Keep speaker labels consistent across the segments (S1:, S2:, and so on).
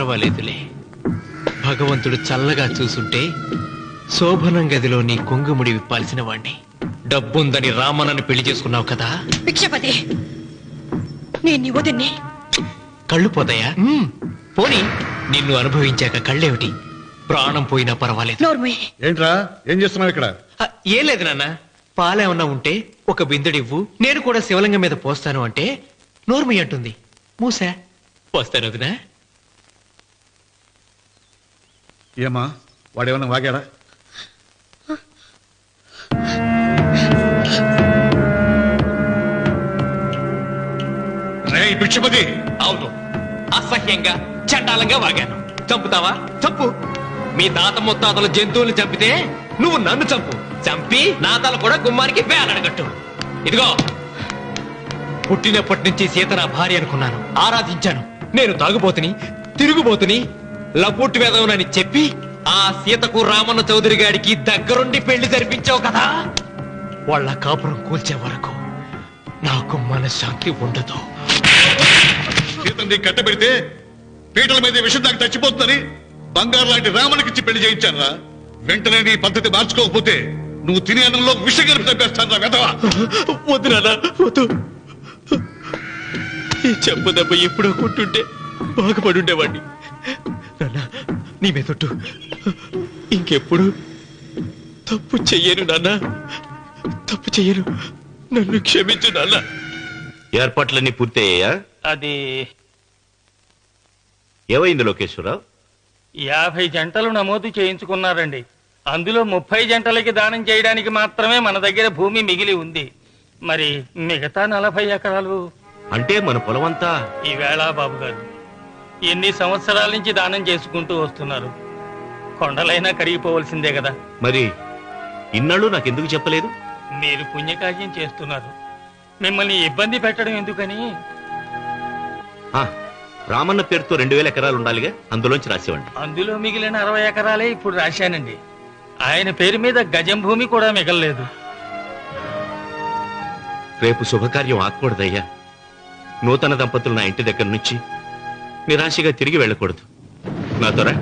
S1: పర్వాలేదులే. భగవంతుడు చల్లగా చూసుంటే శోభనం గదిలో నీ కొంగుముడి విప్పాల్సిన వాణ్ణి. డబ్బుందని రామన్నని పెళ్లి చేసుకున్నావు కదా.
S2: భిక్షపతి, నేను నీ వదిన్ని.
S1: కళ్ళు పోతాయా? పోనీ, నిన్ను అనుభవించాక కళ్ళేమిటి? ప్రాణం పోయినా పర్వాలేదు.
S3: ఏంట్రా, ఏం చేస్తున్నావు ఇక్కడ?
S1: ఏం లేదు నాన్న, పాలేమన్నా ఉంటే ఒక బిందుడివ్వు, నేను కూడా శివలింగం మీద పోస్తాను అంటే నోర్మి అంటుంది. మూసా పోస్తాను వదినా.
S3: ఏమా, వాడేమన్నా వాగాడా? భిక్షపతి,
S1: అవును, అసహ్యంగా చండాలంగా వాగాను. చంపుతావా? చంపు. మీ తాత ముత్తాతలు జంతువులు చంపితే నువ్వు నన్ను చంపు. చంపి నా తల కూడా గుమ్మానికి వేలాడగట్టు. ఇదిగో, పుట్టినప్పటి నుంచి సీత నా భార్య అనుకున్నాను, ఆరాధించాను. నేను తాగుబోతుని, తిరుగుబోతుని, లపుట్టు వేదవునని చెప్పి ఆ సీతకు రామన్న చౌదరి గారికి దగ్గరుండి పెళ్లి జరిపించావు కదా. వాళ్ళ కాపురం కూల్చే వరకు నాకు మనశ్శాంతి ఉండదు.
S3: సీతని కట్టబెడితే పీటల మీద విషం దాకా చచ్చిపోతుందని బంగారు లాంటి రామునికిచ్చి పెళ్లి చేయించారా? వెంటనే నీ పద్ధతి మార్చుకోకపోతే నువ్వు తినే అన్నంలో విషం కలిపి చంపేస్తాను. వెదవా!
S1: వద్దు నాన్న, వద్దు. ఈ చెప్పు దెబ్బ ఎప్పుడో కొట్టుంటే బాగుపడి ఉండేవాడిని. నాన్న, నీ మీదొట్టు, ఇంకెప్పుడు తప్పు చెయ్యను నాన్న, తప్పు చెయ్యను. నన్ను క్షమించు నాన్న.
S4: ఏర్పాట్లన్నీ పూర్తయ్యాయా?
S5: అది
S4: ఏమైంది లోకేశ్వరరావు?
S5: 50 జంటలు నమోదు చేయించుకున్నారండి. అందులో 30 జంటలకి దానం చేయడానికి మాత్రమే మన దగ్గర భూమి మిగిలి ఉంది. మరి మిగతా 40 ఎకరాలు
S4: అంటే మన పొలమంతా
S5: ఈవేళ బాబు గారు ఎన్ని సంవత్సరాల నుంచి దానం చేసుకుంటూ వస్తున్నారు. కొండలైనా కరిగిపోవలసిందే కదా.
S4: మరి ఇన్నాళ్ళు నాకెందుకు చెప్పలేదు?
S5: మీరు పుణ్యకార్యం చేస్తున్నారు, మిమ్మల్ని ఇబ్బంది పెట్టడం ఎందుకని.
S4: రామన్న పేరుతో 2000 ఎకరాలు ఉండాలిగా, అందులోంచి రాసేవండి.
S5: అందులో మిగిలిన 60 ఎకరాలే ఇప్పుడు రాశానండి. ఆయన పేరు మీద గజం భూమి కూడా మిగలలేదు.
S4: రేపు శుభకార్యం ఆకూడదయ్యా. నూతన దంపతులు నా ఇంటి దగ్గర నుంచి నిరాశగా తిరిగి వెళ్ళకూడదు. నాతోరా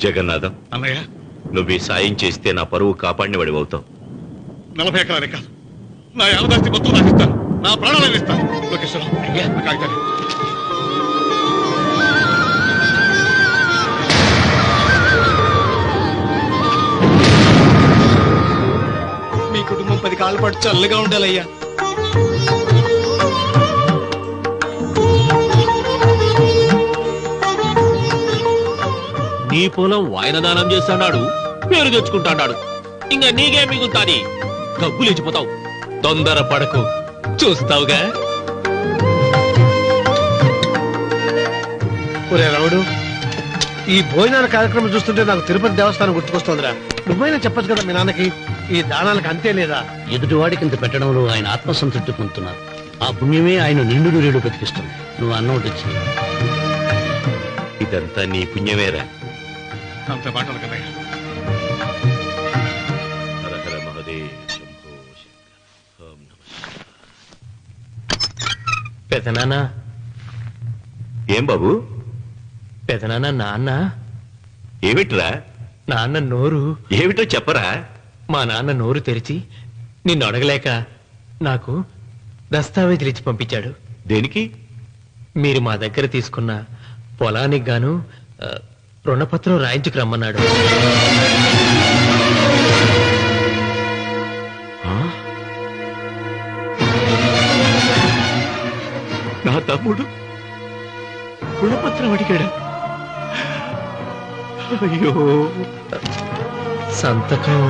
S4: జగన్నాథం.
S3: అన్నయ్య,
S4: నువ్వు ఈ సాయం చేస్తే నా పరువు కాపాడిన వాడివవుతావు.
S3: 40 ఎకరాలే కాదు, నా యావదాస్తి మొత్తం నాకు ఇస్తాను, నా ప్రాణాలను ఇస్తాను. లోకేశ్వరరావు, అయ్యా కాగితాలు.
S1: మీ కుటుంబం 10 కాళ్ళ పాటు చల్లగా ఉండాలయ్యా.
S6: నీ పొలం వాయన దానం చేస్తాడు, పేరు తెచ్చుకుంటాడు. ఇంకా నీకే మిగులుతాది, గబ్బు లేచిపోతావు.
S1: తొందర పడకు, చూస్తావుగా.
S7: ఒరే రావుడు, ఈ భోజనాల కార్యక్రమం చూస్తుంటే నాకు తిరుపతి దేవస్థానం గుర్తుకొస్తోందిరా. నువ్వైనా చెప్పచ్చు కదా మీ నాన్నకి, ఈ దానాలకు అంతే లేదా?
S8: ఎదుటివాడికి ఇంత పెట్టడంలో ఆయన ఆత్మసంతృప్తి పొందుతున్నారు. ఆ పుణ్యమే ఆయన నిండు నూరేడు బతికిస్తుంది. నువ్వు అన్నం తెచ్చి.
S4: ఇదంతా నీ పుణ్యమేరా.
S3: అంత మాటలు కదయ్యా.
S4: హర హర మహదేవ్ శంభో శంకర. ఓం నమః.
S1: పెదనాన్న.
S4: ఏం బాబు?
S1: పెదనాన్న, నాన్న.
S4: ఏమిట్రా?
S1: నాన్న నోరు.
S4: ఏమిటో చెప్పరా.
S1: మా నాన్న నోరు తెరిచి నిన్ను అడగలేక నాకు దస్తావేజీలు ఇచ్చి పంపించాడు.
S4: దేనికి?
S1: మీరు మా దగ్గర తీసుకున్న పొలానికి గాను రుణపత్రం రాయించుకు రమ్మన్నాడు.
S4: నా తమ్ముడు రుణపత్రం అడిగాడా? అయ్యో,
S1: సంతకం.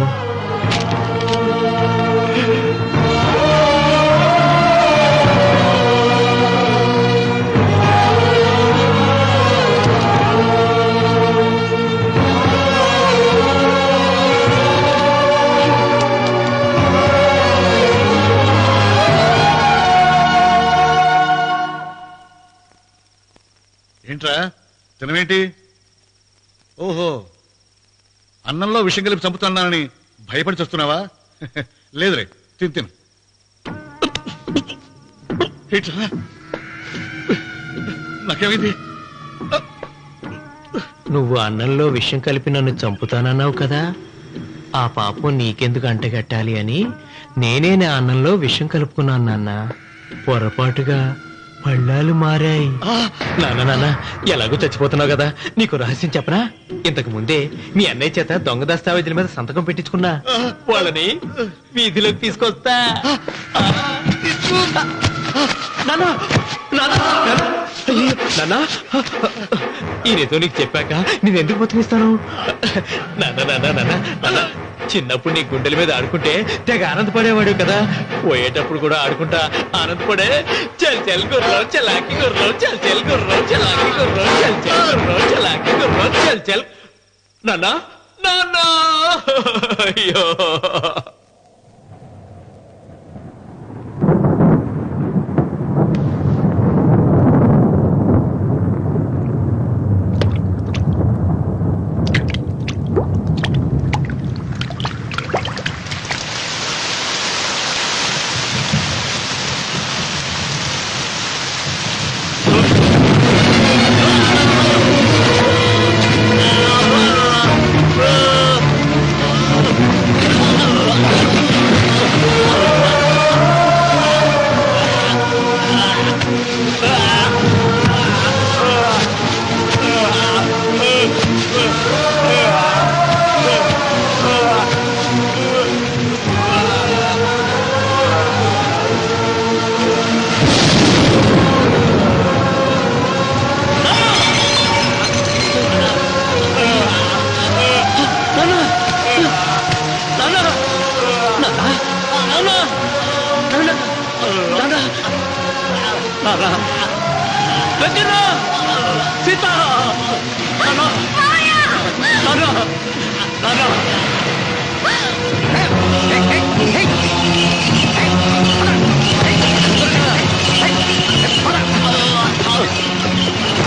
S3: ఏంట్రా తినవేంటి? ఓహో, అన్నంలో విషం కలిపి చంపుతున్నానని భయపడి చస్తున్నావా? లేదురే, తిను. నాకేమైంది?
S1: నువ్వు అన్నంలో విషం కలిపి నన్ను చంపుతానన్నావు కదా, ఆ పాపం నీకెందుకు అంటగట్టాలి అని నేనే నా అన్నంలో విషం కలుపుకున్నాను నాన్న. పొరపాటుగా పళ్ళాలు మారాయి. నాన్న ఎలాగో చచ్చిపోతున్నావు కదా, నీకు రహస్యం చెప్పనా? ఇంతకు ముందే మీ అన్నయ్య చేత దొంగ దస్తావేజీల మీద సంతకం పెట్టించుకున్నా. వాళ్ళని వీధిలోకి తీసుకొస్తా. ఈయనతో నీకు చెప్పాక నేను ఎందుకు బతికిస్తాను? నాన్న చిన్నప్పుడు నీ గుండెల మీద ఆడుకుంటే తెగ ఆనందపడేవాడు కదా, పోయేటప్పుడు కూడా ఆడుకుంటా ఆనందపడే. చల్ చల్ గుర్రం చలాకి గుర్రం, చల్ చల్ గుర్రం చలాకి గుర్రం, చల్ చల్ గుర్రం చలాకి గుర్రం, చల్ చల్. నాన్నా నాన్నా అయ్యో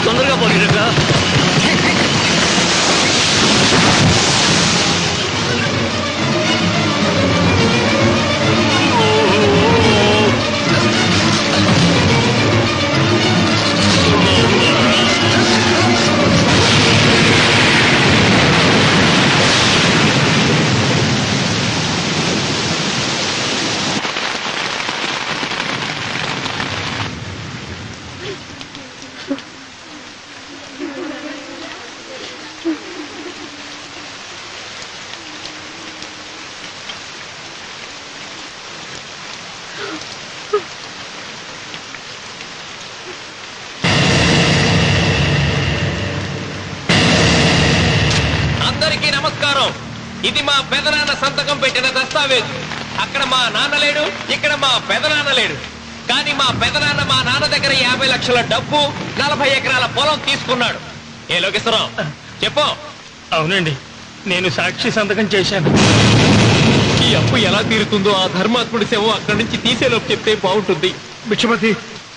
S1: తొందరగా పోనీరా. అందరికీ నమస్కారం. ఇది మా పెదనాన్న సంతకం పెట్టిన దస్తావేజు. అక్కడ మా నాన్న లేడు, ఇక్కడ మా పెదనాన్న లేడు. కానీ మా పెదనాన్న మా నాన్న దగ్గర 50 లక్షల డబ్బు, 40 ఎకరాల పొలం తీసుకున్నాడు. ఏ లోకేశ్వరరావు చెప్పు.
S5: అవునండి, నేను సాక్షి సంతకం చేశాను.
S1: ఈ అప్పు ఎలా తీరుతుందో ఆ ధర్మాత్ముడి శవం అక్కడి నుంచి తీసేలోపు చెప్తే బాగుంటుంది.
S7: బిచ్చమతి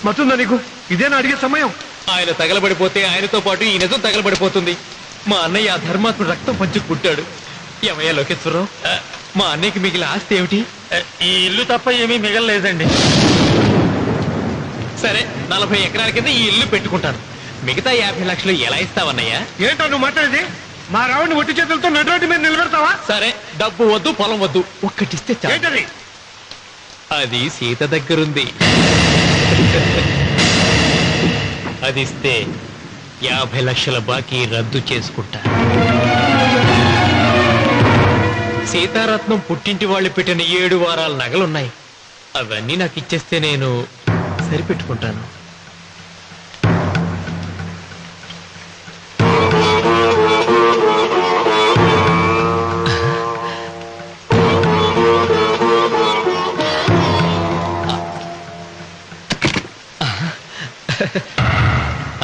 S7: మతుందా నీకు? ఇదేనా అడిగే సమయం?
S1: ఆయన తగలబడిపోతే ఆయనతో పాటు ఈ నిజం తగలబడిపోతుంది. మా అన్నయ్య ఆ ధర్మాత్ముడు రక్తం పంచుకుంటాడు. ఏమయ్యా లోకేశ్వరరావు, మా అన్నయ్యకి మిగిలిన ఆస్తి ఏమిటి?
S5: ఈ ఇల్లు తప్ప ఏమీ మిగలలేదండి.
S1: సరే, 40 ఎకరాల కింద ఈ ఇల్లు పెట్టుకుంటాను. మిగతా 50 లక్షలు ఎలా ఇస్తావన్నయ్యా?
S7: ఏంటో నువ్వు మాట్లాడేది? మా రావుని ఒట్టి చేతులతో నడురోడ్డు మీద నిలబెడతావా?
S1: సరే, డబ్బు వద్దు, పొలం వద్దు, ఒక్కటిస్తే చాలు.
S7: ఏంటది?
S1: అది సీత దగ్గరుంది. అది ఇస్తే 50 లక్షల బాకీ రద్దు చేసుకుంటా. సీతారత్నం పుట్టింటి వాళ్ళు పెట్టిన 7 వారాల నగలున్నాయి. అవన్నీ నాకు ఇచ్చేస్తే నేను సరిపెట్టుకుంటాను.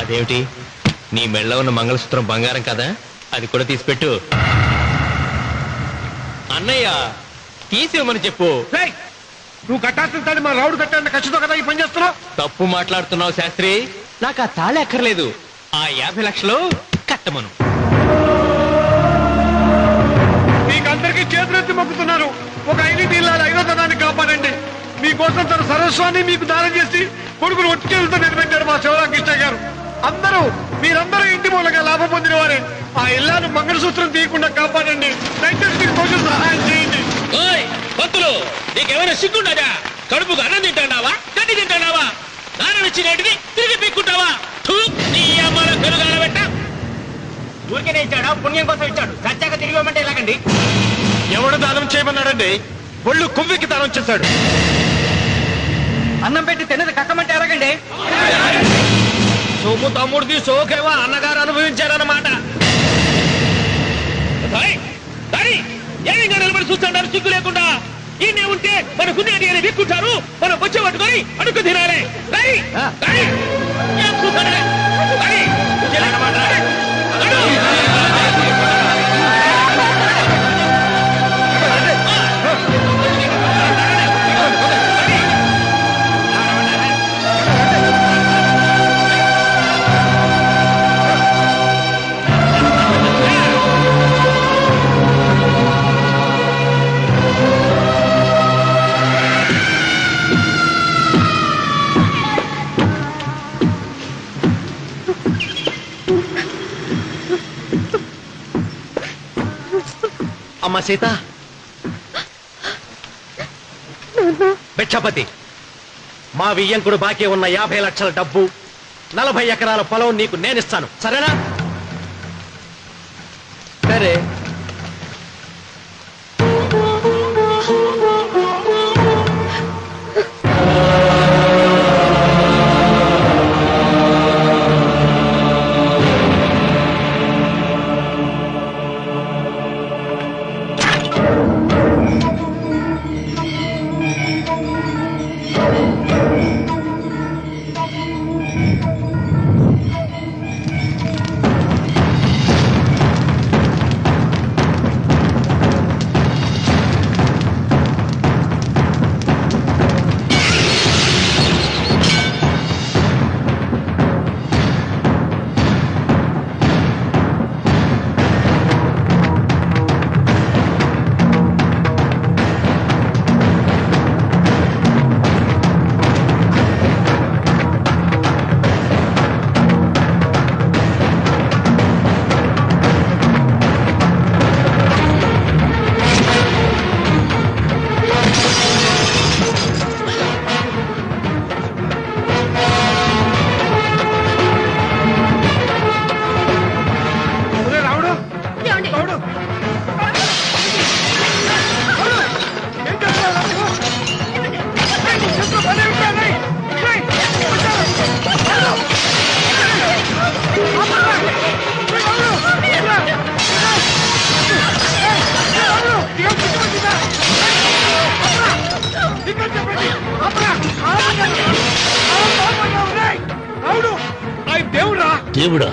S1: అదేమిటి, నీ మెళ్ళ ఉన్న మంగళసూత్రం బంగారం కదా, అది కూడా తీసిపెట్టు. అన్నయ్య తీసేమని చెప్పు.
S7: నువ్వు కట్టాల్సిన తాడి మా రావుడు కట్టాలని ఖచ్చితంగా కదా ఈ పని చేస్తున్నావు.
S1: తప్పు మాట్లాడుతున్నావు శాస్త్రి. నాకు ఆ తాళి అక్కర్లేదు, ఆ 50 లక్షలు కట్టమను.
S7: మీకందరికీ చేతులెత్తి మొక్కుతున్నారు. ఒక ఐదింటి ఇల్లాలి 5వ తనాన్ని కాపాడండి. మీకోసం తన సర్వస్వాన్ని మీకు దానం చేసి కొడుకును ఒట్టి చేతులతో నిలబెట్టారు మా శివరామకృష్ణ గారు. అందరూ మీరందరూ ఇంటి మూలంగా లాభం పొందిన వారే. ఆ ఇల్లాను మంగళసూత్రం తీయకుండా కాపాడండి. దయచేసి మీరు కొంచెం సహాయం చేయండి.
S6: భక్తులు నీకేమైనా సిగ్గుండదా? కడుపుకు అన్నం తింటాడావా, గడ్డి తింటాడావా? నాన్న ఇచ్చినట్టుది తిరిగి పీక్కుంటావా? నీ అమ్మాల పెరుగాల పెట్ట
S1: ఊరికేనే ఇచ్చాడా? పుణ్యం కోసం ఇచ్చాడు. సత్యాక తిరిగి ఇవ్వమంటే ఎలాగండి?
S7: ఎవడు దానం చేయమన్నాడండి? ఒళ్ళు కొవ్వెక్కి దానం చేశాడు.
S1: అన్నం పెట్టి తిన్నది కక్కమంటే ఎలాగండి? సొమ్ము తమ్ముడిది సోకేవా అన్నగారు అనుభవించారన్నమాట.
S6: ఏమి నిలబడి చూస్తాడారు సిగ్గు లేకుండా? ఈయనే ఉంటే మన గుండె అని విక్కుంటారు, మనం వచ్చే పట్టుకొని అడుగు తినాలి. ఏం చూస్తాడే?
S1: అమ్మ సీత, భిక్షపతి, మా వియ్యంకుడు బాకీ ఉన్న 50 లక్షల డబ్బు, 40 ఎకరాల పొలం నీకు నేనిస్తాను, సరేనా? సరే.
S8: దేవుడా?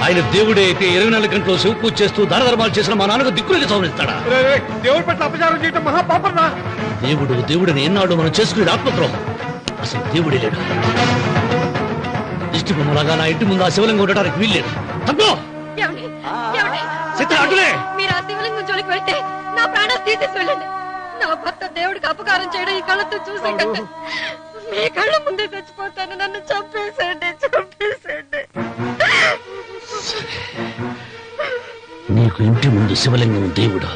S8: ఆయన దేవుడే అయితే 24 గంటలు శివ పూజ చేస్తూ దానధర్మాలు చేసిన మా నాన్నకు దిక్కులకి సౌరిస్తాడా?
S7: దేవుడి పట్ల అపచారం చేయటం మహాపాపం.
S8: దేవుడిని ఎన్నాడు మనం చేసుకునే ఆత్మద్రోహం. అసలు దేవుడే లేడు. దిష్టి బొమ్మలాగా నా ఇంటి ముందు ఆ శివలింగం ఉండటానికి వీల్లేదు.
S2: మీరు ఆ శివలింగం జోలికి వెళ్తే నా ప్రాణాలు తీసేసి వెళ్ళండి. నా భర్త దేవుడికి అపకారం చేయడం ఈ కళ్ళతో చూసే కంటే మీ కళ్ళ ముందే చచ్చిపోతాను. నన్ను చంపేసండి, చంపేసండి.
S8: నీకు ఇంటి ముందు శివలింగం దేవుడా,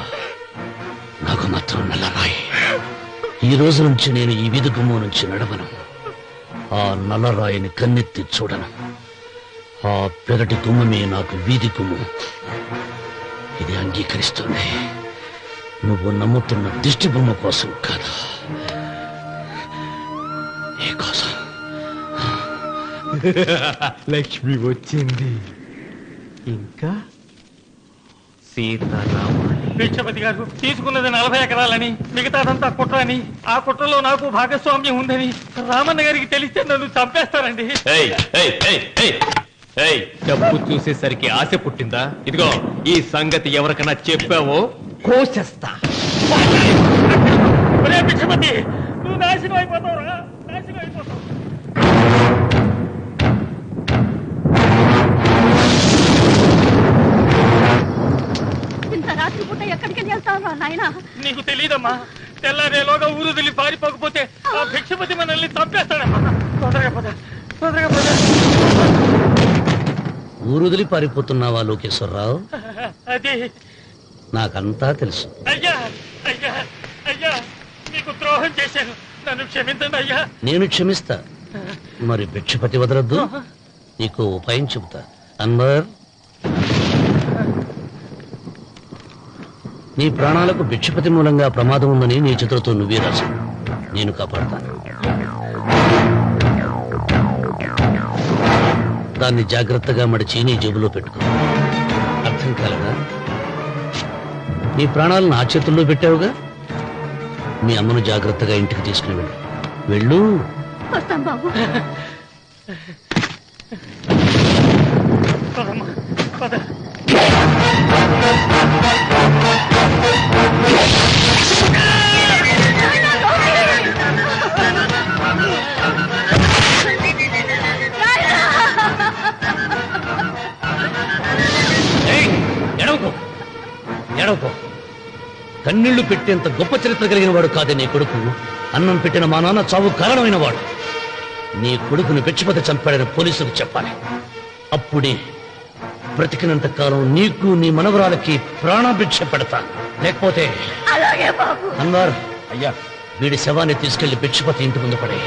S8: నాకు మాత్రం నల్లరాయి. ఈ రోజు నుంచి నేను ఈ వీధి గుమ్మం నుంచి నడవను. ఆ నల్లరాయిని కన్నెత్తి చూడను. ఆ పెరటి గుమ్మమే నాకు వీధి గుమ్మం. ఇది అంగీకరిస్తుంది. నువ్వు నమ్ముతున్న దిష్టి బొమ్మ కోసం కాదా, నీ కోసం.
S1: లక్ష్మి వచ్చింది. ఇంకా సీతారాముడు.
S5: భిక్షపతి గారు తీసుకున్నది 40 ఎకరాలని, మిగతాదంతా కుట్ర అని, ఆ కుట్రలో నాకు భాగస్వామ్యం ఉందని రామన్న గారికి తెలిస్తే నన్ను చంపేస్తారండి.
S1: డబ్బు చూసేసరికి ఆశ పుట్టిందా? ఇదిగో ఈ సంగతి ఎవరికైనా చెప్పావో కోసేస్తా.
S5: భిక్షపతి, నువ్వు నాశనం అయిపోతావురా, నాశనం అయిపోతావు.
S2: రాత్రి పూట ఎక్కడికి వెళ్తావు నాయనా?
S5: నీకు తెలీదమ్మా. తెల్లారేలోగా ఊరు వదిలి పారిపోకపోతే ఆ భిక్షపతి మనల్ని చంపేస్తాడమ్మా. తొందరగా పద, తొందరగా పద.
S8: ఊరుదిలి పారిపోతున్నావా లోకేశ్వరరావు?
S5: అది
S8: నాకంతా తెలుసు.
S5: అయ్యా అయ్యా అయ్యా, మీకు ద్రోహం చేశాను, నన్ను క్షమించండి అయ్యా.
S8: నేను క్షమిస్తా, మరి భిక్షపతి వదలద్దు. నీకు ఉపాయం చెబుతా. అన్వర్, నీ ప్రాణాలకు భిక్షపతి మూలంగా ప్రమాదం ఉందని నీ చేతులతో నువ్వే రాసు. నేను కాపాడతాను. దాన్ని జాగ్రత్తగా మడిచి నీ జేబులో పెట్టుకో. అర్థం కాలేదా? నీ ప్రాణాలను నా చేతుల్లో పెట్టావుగా. మీ అమ్మను జాగ్రత్తగా ఇంటికి తీసుకుని వెళ్ళు. వెళ్ళు.
S2: వస్తాం బాబు.
S5: పదమ్మా, పద.
S8: ఎడవకో. కన్నీళ్లు పెట్టేంత గొప్ప చరిత్ర కలిగిన వాడు కాదే నీ కొడుకు. అన్నం పెట్టిన మా నాన్న చావు కారణమైన వాడు. నీ కొడుకును భిక్షపతి చంపాడని పోలీసులకు చెప్పాలి. అప్పుడే బ్రతికినంత కాలం నీకు నీ మనవరాలకి ప్రాణభిక్ష పెడతా. లేకపోతే
S2: అలాగే బాబు.
S8: అన్వర్, అయ్యా, వీడి శవాన్ని తీసుకెళ్లి భిక్షపతి ఇంటి ముందు పడే.